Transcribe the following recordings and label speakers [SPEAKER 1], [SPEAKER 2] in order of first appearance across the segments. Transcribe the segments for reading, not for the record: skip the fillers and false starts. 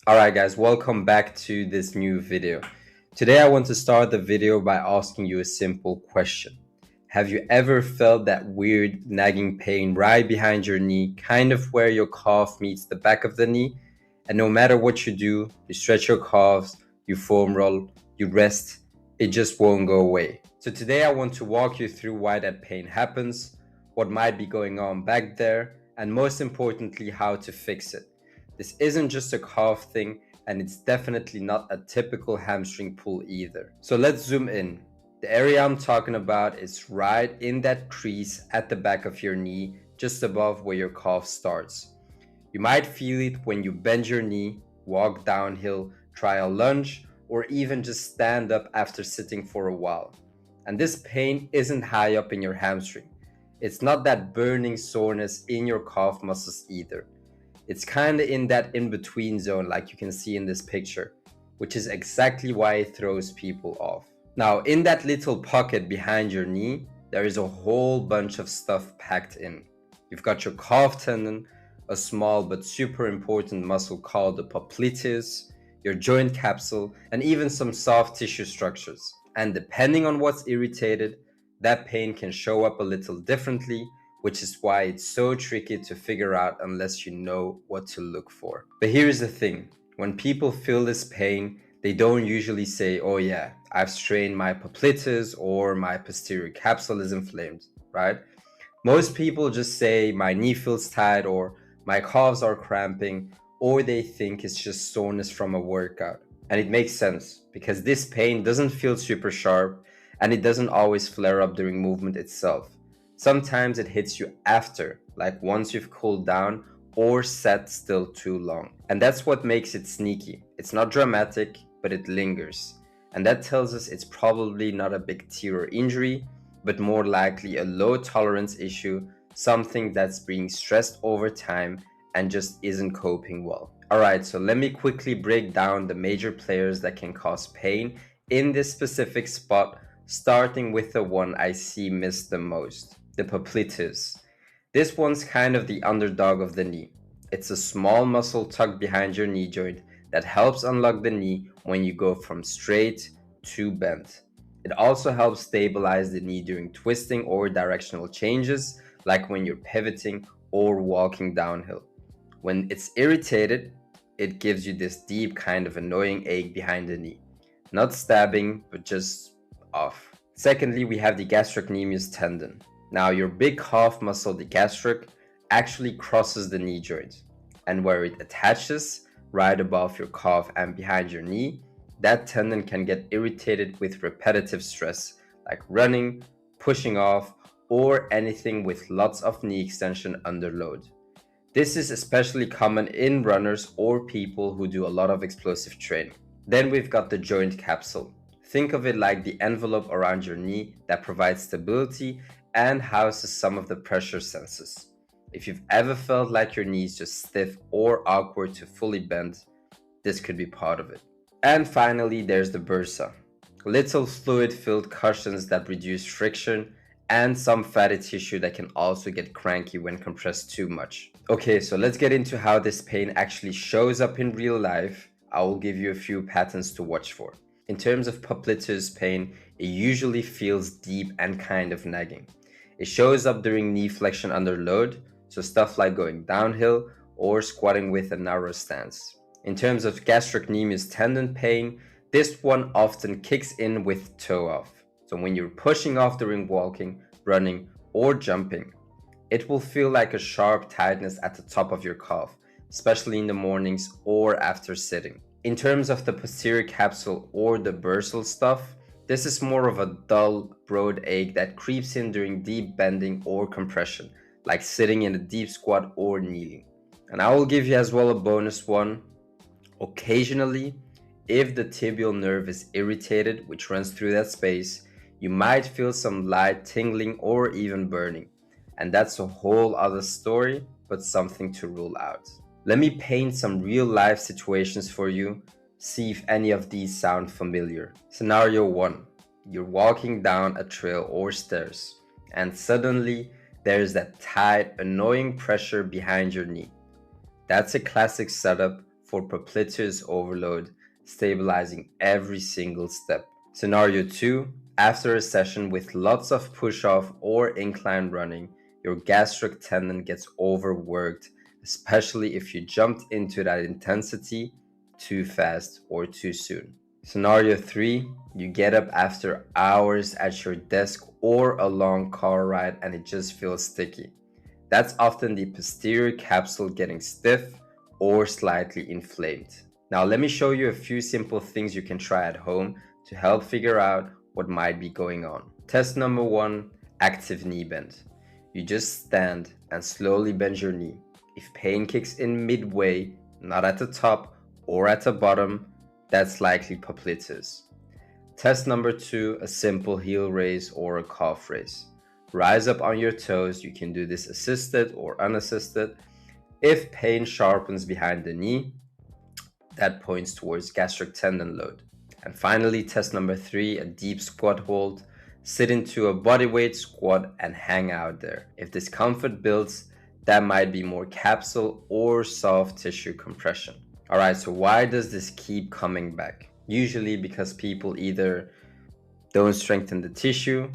[SPEAKER 1] Alright guys, welcome back to this new video. Today I want to start the video by asking you a simple question. Have you ever felt that weird nagging pain right behind your knee, kind of where your calf meets the back of the knee? And no matter what you do, you stretch your calves, you foam roll, you rest, it just won't go away. So today I want to walk you through why that pain happens, what might be going on back there, and most importantly, how to fix it. This isn't just a calf thing, and it's definitely not a typical hamstring pull either. So let's zoom in. The area I'm talking about is right in that crease at the back of your knee, just above where your calf starts. You might feel it when you bend your knee, walk downhill, try a lunge, or even just stand up after sitting for a while. And this pain isn't high up in your hamstring. It's not that burning soreness in your calf muscles either. It's kind of in that in-between zone like you can see in this picture, which is exactly why it throws people off. Now, in that little pocket behind your knee, there is a whole bunch of stuff packed in. You've got your calf tendon, a small but super important muscle called the popliteus, your joint capsule, and even some soft tissue structures. And depending on what's irritated, that pain can show up a little differently, which is why it's so tricky to figure out unless you know what to look for. But here's the thing, when people feel this pain, they don't usually say, oh yeah, I've strained my popliteus or my posterior capsule is inflamed, right? Most people just say my knee feels tight or my calves are cramping, or they think it's just soreness from a workout. And it makes sense because this pain doesn't feel super sharp and it doesn't always flare up during movement itself. Sometimes it hits you after, like once you've cooled down or sat still too long. And that's what makes it sneaky. It's not dramatic, but it lingers. And that tells us it's probably not a big tear or injury, but more likely a low tolerance issue, something that's being stressed over time and just isn't coping well. Alright, so let me quickly break down the major players that can cause pain in this specific spot, starting with the one I see missed the most. The popliteus. This one's kind of the underdog of the knee. It's a small muscle tucked behind your knee joint that helps unlock the knee when you go from straight to bent. It also helps stabilize the knee during twisting or directional changes, like when you're pivoting or walking downhill. When it's irritated, it gives you this deep kind of annoying ache behind the knee. Not stabbing, but just off. Secondly, we have the gastrocnemius tendon. Now, your big calf muscle, the gastric, actually crosses the knee joint. And where it attaches, right above your calf and behind your knee, that tendon can get irritated with repetitive stress, like running, pushing off, or anything with lots of knee extension under load. This is especially common in runners or people who do a lot of explosive training. Then we've got the joint capsule. Think of it like the envelope around your knee that provides stability and houses some of the pressure sensors. If you've ever felt like your knee is just stiff or awkward to fully bend, this could be part of it. And finally, there's the bursa. Little fluid-filled cushions that reduce friction and some fatty tissue that can also get cranky when compressed too much. Okay, so let's get into how this pain actually shows up in real life. I will give you a few patterns to watch for. In terms of popliteus pain, it usually feels deep and kind of nagging. It shows up during knee flexion under load, so stuff like going downhill or squatting with a narrow stance. In terms of gastrocnemius tendon pain, this one often kicks in with toe off. So when you're pushing off during walking, running, or jumping, it will feel like a sharp tightness at the top of your calf, especially in the mornings or after sitting. In terms of the posterior capsule or the bursal stuff, this is more of a dull, broad ache that creeps in during deep bending or compression, like sitting in a deep squat or kneeling. And I will give you as well a bonus one. Occasionally, if the tibial nerve is irritated, which runs through that space, you might feel some light tingling or even burning. And that's a whole other story, but something to rule out. Let me paint some real life situations for you. See if any of these sound familiar. Scenario 1. You're walking down a trail or stairs, and suddenly there's that tight, annoying pressure behind your knee. That's a classic setup for popliteus overload, stabilizing every single step. Scenario 2, after a session with lots of push-off or incline running, your gastric tendon gets overworked, especially if you jumped into that intensity too fast or too soon. Scenario 3, you get up after hours at your desk or a long car ride and it just feels sticky. That's often the posterior capsule getting stiff or slightly inflamed. Now let me show you a few simple things you can try at home to help figure out what might be going on. Test number 1, active knee bend. You just stand and slowly bend your knee. If pain kicks in midway, not at the top or at the bottom, that's likely popliteus. Test number 2, a simple heel raise or a calf raise. Rise up on your toes. You can do this assisted or unassisted. If pain sharpens behind the knee, that points towards gastric tendon load. And finally, test number 3, a deep squat hold. Sit into a bodyweight squat and hang out there. If discomfort builds, that might be more capsule or soft tissue compression. Alright, so why does this keep coming back? Usually because people either don't strengthen the tissue,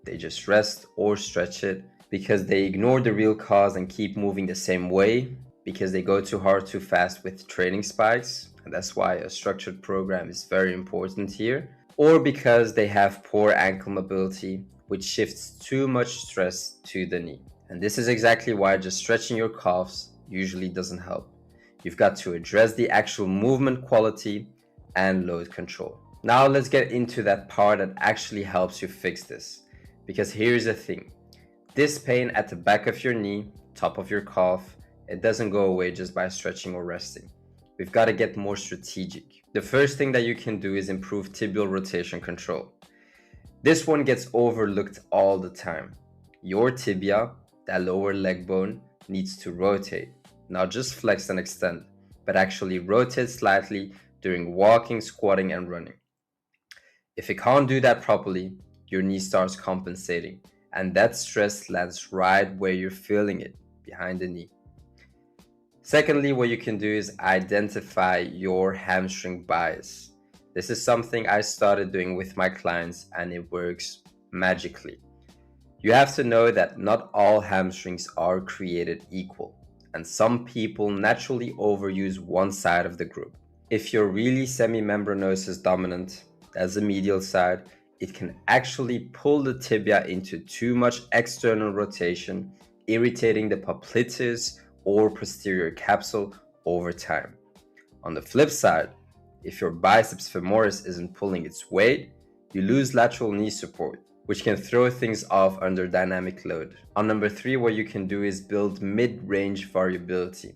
[SPEAKER 1] they just rest or stretch it, because they ignore the real cause and keep moving the same way, because they go too hard too fast with training spikes, and that's why a structured program is very important here, or because they have poor ankle mobility, which shifts too much stress to the knee. And this is exactly why just stretching your calves usually doesn't help. You've got to address the actual movement quality and load control. Now let's get into that part that actually helps you fix this. Because here's the thing, this pain at the back of your knee, top of your calf, it doesn't go away just by stretching or resting. We've got to get more strategic. The first thing that you can do is improve tibial rotation control. This one gets overlooked all the time. Your tibia, that lower leg bone, needs to rotate, not just flex and extend, but actually rotate slightly during walking, squatting, and running. If it can't do that properly, your knee starts compensating, and that stress lands right where you're feeling it, behind the knee. Secondly, what you can do is identify your hamstring bias. This is something I started doing with my clients, and it works magically. You have to know that not all hamstrings are created equal, and some people naturally overuse one side of the group. If you're really semimembranosus dominant, that's the medial side, it can actually pull the tibia into too much external rotation, irritating the popliteus or posterior capsule over time. On the flip side, if your biceps femoris isn't pulling its weight, you lose lateral knee support, which can throw things off under dynamic load. On number 3, what you can do is build mid-range variability.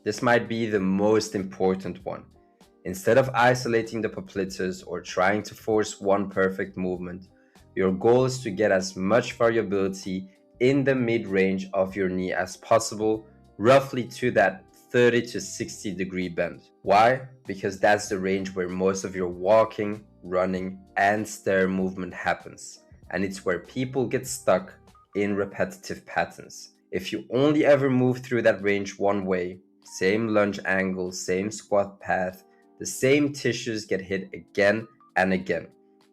[SPEAKER 1] This might be the most important one. Instead of isolating the popliteus or trying to force one perfect movement, your goal is to get as much variability in the mid-range of your knee as possible, roughly to that 30 to 60 degree bend. Why? Because that's the range where most of your walking, running, and stair movement happens. And it's where people get stuck in repetitive patterns. If you only ever move through that range one way, same lunge angle, same squat path, the same tissues get hit again and again.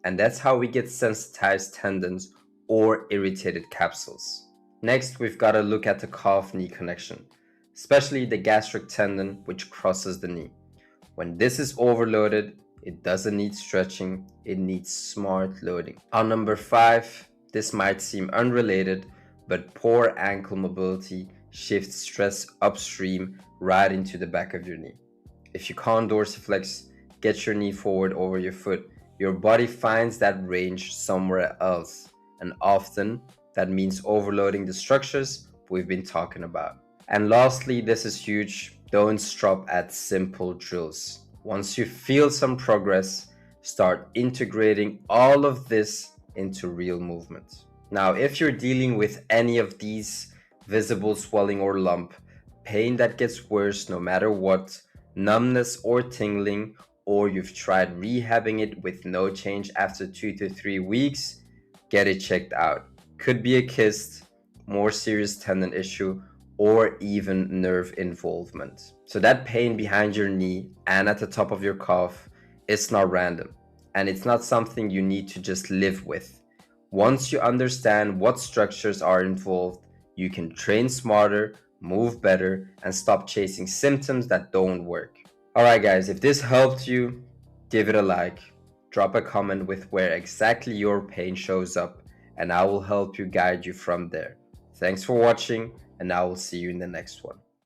[SPEAKER 1] And that's how we get sensitized tendons or irritated capsules. Next, we've got to look at the calf-knee connection, especially the gastric tendon which crosses the knee. When this is overloaded, it doesn't need stretching, it needs smart loading. On number 5, this might seem unrelated, but poor ankle mobility shifts stress upstream right into the back of your knee. If you can't dorsiflex, get your knee forward over your foot, your body finds that range somewhere else. And often, that means overloading the structures we've been talking about. And lastly, this is huge, don't stop at simple drills. Once you feel some progress, start integrating all of this into real movement. Now, if you're dealing with any of these visible swelling or lump, pain that gets worse no matter what, numbness or tingling, or you've tried rehabbing it with no change after 2 to 3 weeks, get it checked out. Could be a kyst, more serious tendon issue, or even nerve involvement. So that pain behind your knee and at the top of your calf, it's not random, and it's not something you need to just live with. Once you understand what structures are involved, you can train smarter, move better, and stop chasing symptoms that don't work. Alright guys, if this helped you, give it a like, drop a comment with where exactly your pain shows up, and I will help you guide you from there. Thanks for watching, and I will see you in the next one.